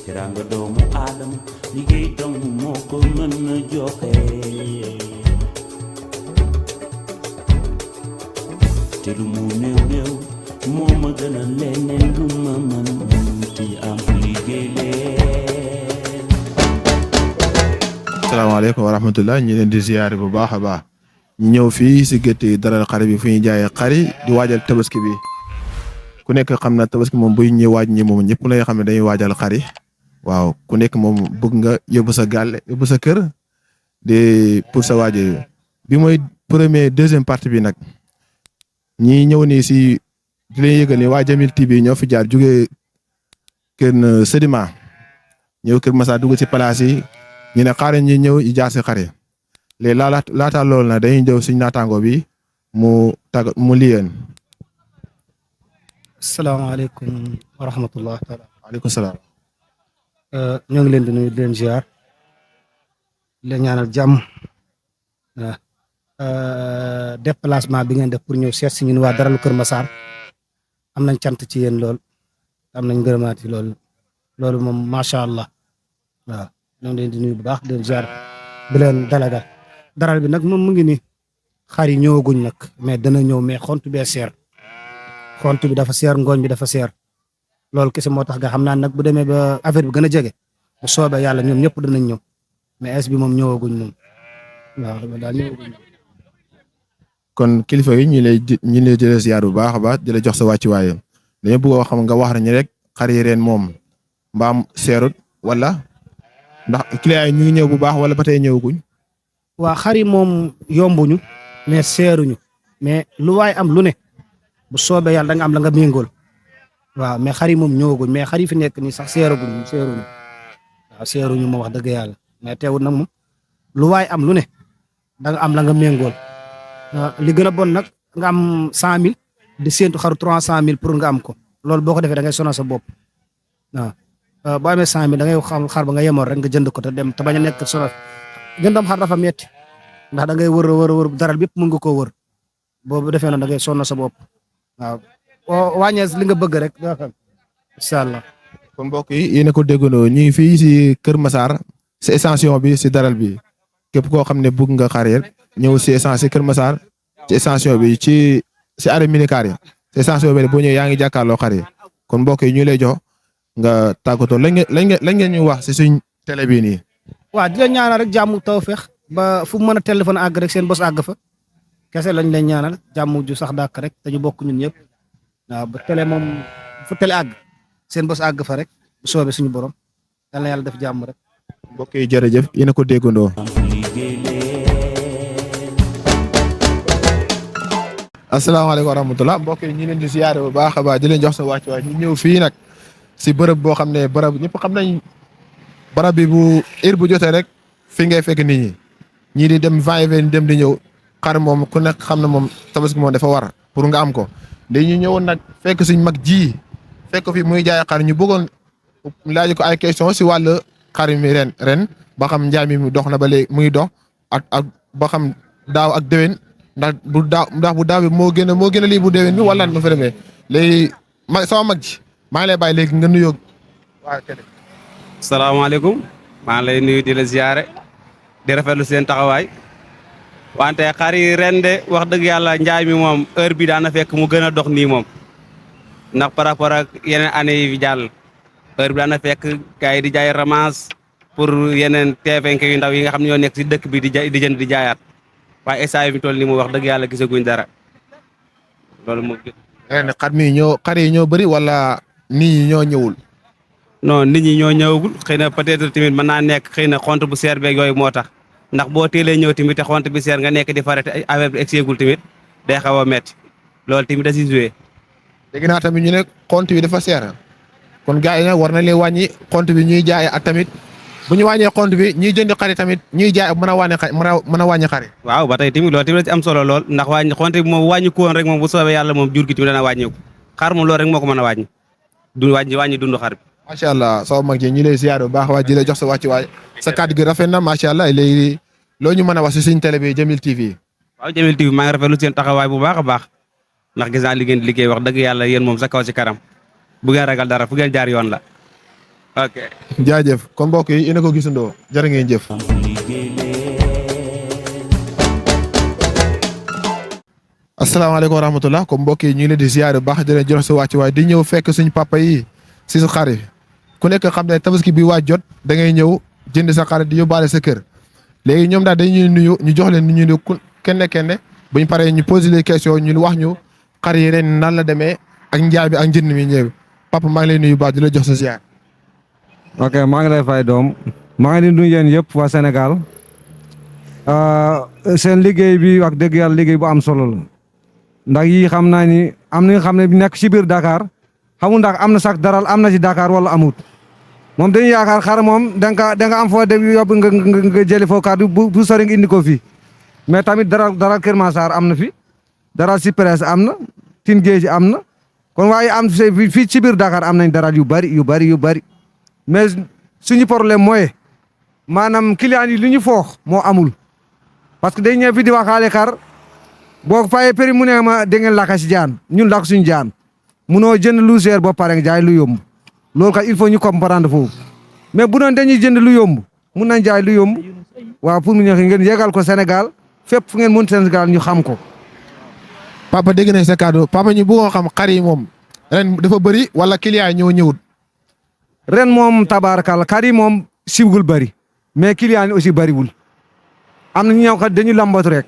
teranga doomu aadama liggéey dong moo ko mën a joxe te lu mu néew néew moo ma gën a leneen lu ma mën ti am liggéey leen. asalaamaaleykum wa rahmatullah ñu leen di ziyaare bu baax a baax ñu ñëw fii si gétti Daral xari bi fu ñuy jaayee xari di waajal tabaski bi ku nekk xam na tabaski moom buy ñuy waaj ñi moom ñëpp lay xam ne dañuy waajal xari waaw ku nekk moom bëgg nga yóbbu sa gàlle yóbbu sa kër de pour sa waaje bi mooy deuxième partie bi nag ñi ñëw nii si di leen yëgal ni waa Jamil TV ñoo fi jaar jógee kër Sédima ñëw kër Massa dugg si place yi ñu ne xaaral ñi ñëw i jaar si xari léegi laata loolu nag dañuy ñëw suñ naataango bi mu liyeen. asalaamaaleykum wa rahmatullah taala. waaleykum salaam. ñoo ngi leen di nuyu di leen ziar di leen ñaanal jàmm déplacement bi ngeen def pour ñëw seet si ñun waa Daralu Kër Massar am nañ cant ci yéen lool am nañ ngërëmaati loolu moom macha allah waaw ñoo ngi leen di nuyu bu baax di leen ziar di leen dalagal daral bi nag moom mu ngi ni xar yi ñëwaguñ nag mais dana ñëw mais xont bee seer xont bi dafa seer ngooñ bi dafa seer loolu kese moo tax nga xam naa nag bu demee ba affaire bi gën a jege bu soobee yàlla ñoom ñëpp danañ ñëw mais es bi moom ñëwaguñ moom waaw daal ñëwaguñ. kon kilifa yi ñu lay jëlee ziar bu baax a baax di la jox sa wàccuwaayam dañoo bëgg xam nga wax nañu rek xar yi ren moom mbaam seerut wala ndax client yi ñu ngi ñëw bu baax wala ba tey ñëwaguñ. waa xar yi moom yombuñu mais seeruñu mais lu waay am lu ne bu soobee yàlla da nga am la nga méngool waaw mais xar yi moom ñëwaguñ mais xar yi fi nekk nii sax seeruñu waaw seeruñu moom wax dëgg yàlla mais teewul nag moom lu waay am lu ne da nga am la nga méngool li gën a bon nag nga am 100 000 di séentu xaru 300 000 pour nga am ko loolu boo ko defee da ngay sonal sa bopp waaw boo amee 100 000 da ngay xam xar ba nga yemoon rek nga jënd ko te dem te bañ a nekk sonal jëndam xar dafa metti ndax da ngay wër daral bépp mën nga koo wër boobu defee noonu da ngay sonal sa bopp waaw wàññees li nga bëgg rek doo xam incha allah. kon mbokk yi yéen a ko déggandoo ñu ngi fii si Kër Massar si extension bi si daral bi képp koo xam ne bëgg nga xar ñëw si extension Kër Massar ci extension bi si arrêt minicar yi si extension bi boo ñëwee yaa ngi jàkkaarloo xar yi kon mbokk yi ñu lay jox nga tàggatoo lan ngeen ñu wax si suñ télé bii nii. waaw di leen ñaanal rek jàmm tawfeex ba fu mu mën a téléphone àgg rek seen bos àgg fa kese lañ leen ñaanal jàmm ju sax dàkk rek te ñu bokk ñun ñëpp waaw ba télé moom fu télé àgg seen bos àgg fa rek bu soobee suñu borom yal na yàlla def jàmm rek. mbokk yi jërëjëf yéen a ko déggandoo. asalaamaaleykum wa rahmatulah mbokk yi ñu leen di siyaare bu baax a baax di leen jox sa wàccuwaay ñu ñëw fii nag si bërëb boo xam ne bërëb ñëpp xam nañ barab bi bu heure bu jotee rek fi ngay fekk nit ñi ñii di dem va-et-vient dem di ñëw xar moom ku nekk xam na moom tabaski moom dafa war pour nga am ko dañuy ñëwoon nag fekk suñ mag ji fekk fi muy jaay xar ñu bëggoon laaj ko ay question si wàllu xar mi ren ba xam njaay mi dox na ba léegi muy dox ak ba xam daaw ak déwén ndax bu daaw bi moo gën a lii bu déwén bi wala nu fa demee léegi sama mag ji maa ngi lay bàyyi léegi nga nuyoo waa kenn. salaamaaleykum maa ngi lay nuyu di la ziare di rafetlu seen taxawaay wante xar yi ren de wax dëgg yàlla njaay mi moom heure bi daana fekk mu gën a dox nii moom ndax par rapport ak yeneen année yi fi jàll heure bi daana fekk gars yi di jaay ramas pour yeneen teefenke yu ndaw yi nga xam ne ñoo nekk si dëkk bi di jënd di jaayaat waaye instant bi toll nii mu wax dëgg yàlla gisaguñ dara loolu moom. ren xar yi ñoo bëri wala nit ñi ñoo ñëwul. non nit ñi ñoo ñëwagul xëy na peut-être tamit mën naa nekk xëy na xont bu seer beeg yooyu moo tax ndax boo teelee ñëw tamit te xont bi seer nga nekk di farate affaire bi egseegul tamit day xaw a métti loolu tamit da si joué. dégg naa tamit ñu ne xont bi dafa seer kon gars yi nag war na leen wàññi xont bi ñuy jaay ak tamit bu ñu wàññee xont bi ñuy jënd xari tamit ñuy jaay mën a wàññi xari. waaw ba tey tamit loolu tamit da ci am solo lool ndax wàññi xont bi moom wàññi ko woon rek moom bu soobee yàlla moom jur gi tamit dana wàññeeku xar moom loolu rek moo ko mën a wàññi dund xar bi. macha allah sama mag ji ñu lay ziar bu baax waa di la jox sa wàccuwaay sa kàddu gi rafet na macha allah léegi loo ñu mën a wax si suñ télé bi Jamil TV. waaw Jamil TV maa ngi rafetlu seen taxawaay bu baax a baax ndax gis naa li ngeen di liggéey wax dëgg yàlla yéen moom sa kaw si kanam bu ngeen ragal dara fu ngeen jaar yoon la ok jaajëf kon mbokk yi ina ko gisandoo jërë ngeen jëf. asalaamaaleykum wa rahmatulah comme mbokk yi ñu ngi leen di ziare bu baax di leen jox sa wàcc waaye di ñëw fekk suñu papa yi si su xar yi ku nekk xam ne tabaski bi waaj jot da ngay ñëw jënd sa xar di yóbbaale sa kër léegi ñoom daal dañuy nuyu ñu jox leen ñu ku kenn bu ñu paree ñu posé les questions ñu wax ñu xar yi ren nan la demee ak njaay bi ak njënd mi ñëw papa maa ngi lay nuyu baax di la jox sa ziar. ok maa ngi lay fay doom maa ngi di nuyu yéen yëpp waa Sénégal seen liggéey bi wax dëgg yàlla liggéey bu am solo la ndax yii xam naa ni am na nga xam ne nekk ci biir Dakar xamul ndax am na sax daral am na ci Dakar wala amut moom dañuy yaakaar xar moom da nga am foo dem yóbbu nga jëli foo kàddu bu sori nga indi ko fii mais tamit daral Kër Massar am na fi daral si presse am na tin géej am na kon waaye am fii ci biir Dakar am nañ daral yu bari mais suñu problème mooy maanaam client yi li ñu foox moo amul parce que day ñëw fi di waxaale xar boo fayee prix mu ne ma da ngeen lakk si jaan ñun lakk suñu jaan munoo jënd lu cher ba pare jaay lu yomb loolu kat il faut ñu comprendre foofu mais bu doon dañuy jënd lu yomb mun nañ jaay lu yomb waaw pour mu ñëw ngeen yégal ko Sénégal fépp fu ngeen mën Sénégal ñu xam ko. papa dégg nañ sa kàddu papa ñu bëggoon xam xar yi moom ren dafa bëri wala client yi ñoo ñëwut. ren moom tabaarakalla xar yi moom siwgul bëri mais client yi aussi bëriwul am na ñu ñëw kat dañu lambatu rek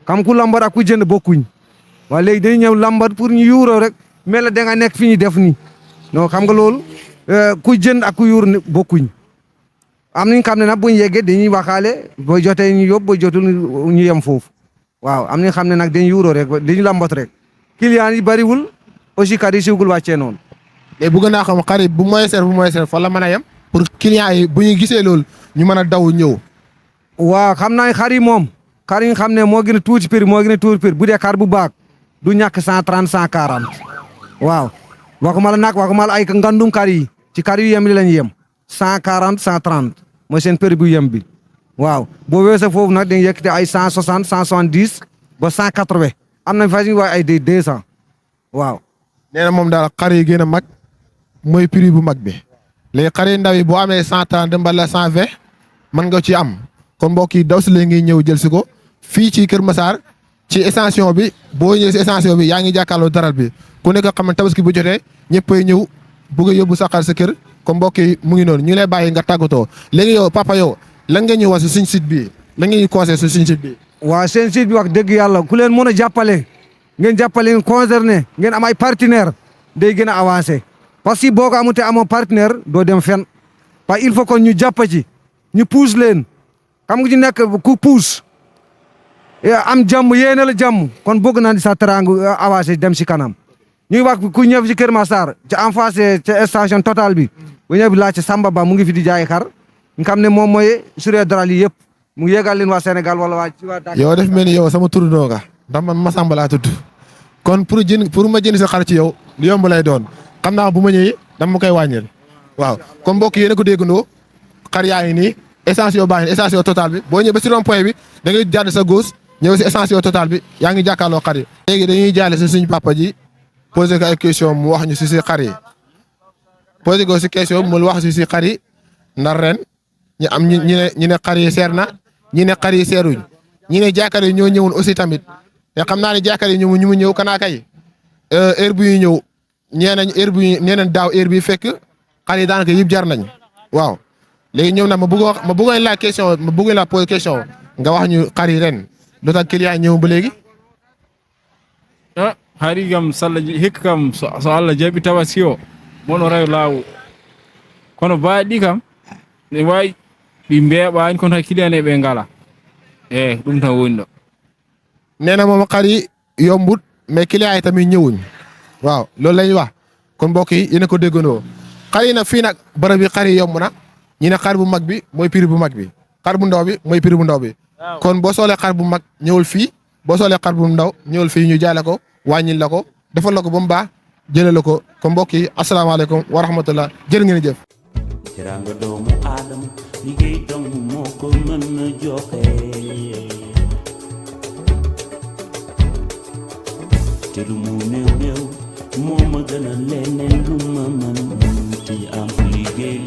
xam ku lambat ak ku jënd bokkuñ waa léegi dañu ñëw lambat pour ñu yuuroo rek mais la da nga nekk fi ñu def nii non xam nga loolu ku jënd ak ku yuur bokkuñ am nañu xam ne nag bu ñu yeggee dañuy waxaale boo jotee ñu yóbbu boo jotul ñu yem foofu waaw am nañu xam ne nag dañu yuuroo rek dañu lambatu rek client yi bëriwul aussi kat yi siwgul wàccee noonu. mais bëgg naa xam xar yi bu mooy seer fa la mën a yem pour client yi bu ñu gisee loolu ñu mën a daw ñëw. waaw xam naa xar yi moom xar yi nga xam ne moo gën a tuuti prix moo gën a tuuti prix bu dee xar bu baax du ñàkk 130 140 waaw waxuma la nag waxuma la ay ngandum xar yi ci xar yu yem li lañ yem 140 130 mooy seen prix bu yem bi waaw boo weesoo foofu nag dañuy yëkkati ay 160 170 ba 180 am nañ fa ñu wax ay 200 waaw. nee na moom daal xar yi gën a mag mooy prix bu mag bi léegi xar yi ndaw yi boo amee 130 mbala 120 mën nga ci am kon mbokk yi daw si léegi ngi ñëw jël si ko fii ci Kër Massar ci extension bi boo ñëwee si extension bi yaa ngi jàkkaarloo daral bi ku nekk xam ne tabaski bu jotee ñëppay ñëw bëgg a yóbbu sa xar sa kër kon mbokk yi mu ngi noonu ñu ngi lay bàyyi nga tàggatoo léegi yow papa yow lan nga ñuy wax si suñ site bi lan nga ñuy conseillé si suñ site bi. waaw seen site bi wax dëgg yàlla ku leen mën a jàppale ngeen jàppale ngeen concerné ngeen am ay partenaire day gën a avancé parce que boo ko amutee amoo partenaire doo dem fenn parce que il faut que ñu jàpp ci ñu pousse leen xam nga ci nekk ku pousse am jàmm yéene la jàmm kon bëgg naa di sa teraanga avancé dem si kanam ñu ngi wax ku ñëw ci Kër Massar ci en face ca station Total bi bu ñëw bi laajte Samba Ba mu ngi fi di jaay xar nga xam ne moom mooy suré daral yi yëpp mu yégal leen waa Sénégal wala waa Dakar. yow def mel ni yow sama tur doo nga ndax man Massamba laa tudd kon pour ma jënd sa xar ci yow lu yomb lay doon xam naa bu ma ñëwee dama ma koy wàññil waaw kon mbokk yéen a ko déggandoo xar yaa ngi nii station baa ngi nii station Total bi boo ñëwee ba si rond point bi da ngay jàdd sa gauche ñëw si station Total bi yaa ngi jàkkaarloo xar yi. léegi dañuy jaale si suñu papa ji posé ko ay question mu wax ñu si xar yi posé ko si question mu wax si xar yi ndax ren ñu am ñu ne xar yi seer na ñi ne xar yi seeruñ ñi ne jaakar yi ñoo ñëwoon aussi tamit te xam naa ne jaakar yi ñu mu ñëw kanaa kay heure bu ñuy ñëw ñee nañ heure bu ñuy nee nañ daaw heure bi fekk xar yi daanaka yëpp jar nañ waaw léegi ñoom nag ma bëggoon la question ma bëggoon la poser question nga wax ñu xar yi ren lu tax client ñëw ba léegi. hari kam salla hikka kam so Allah jaɓi tabaski o mono rew laawu kono baaɗi kam ne wawi ɓe mbeeɓani kono kiliyane ɓe ngala ɗum tan woni ɗo. nee na moom xar yi yombut mais client yi tamit ñëwuñ waaw loolu la ñuy wax kon mbokk yi yéen a ko déggandoo xar yi nag fii nag barab bi xar yi yomb na ñu ne xar bu mag bi mooy prix bu mag bi xar bu ndaw bi mooy prix bu ndaw bi kon boo soolee xar bu mag ñëwul fii boo soolee xar bu ndaw ñëwul fii ñu jaay la ko wàññil la ko defal la ko ba mu baax jëlee la ko kon mbokk yi asalaamaaleykum wa rahmatullah jërë ngeen jëf. teraanga doomu aadama liggéey dong moo ko mën a joxe te lu mu néew néew moo ma gën a leneen lu ma mën ci am liggéey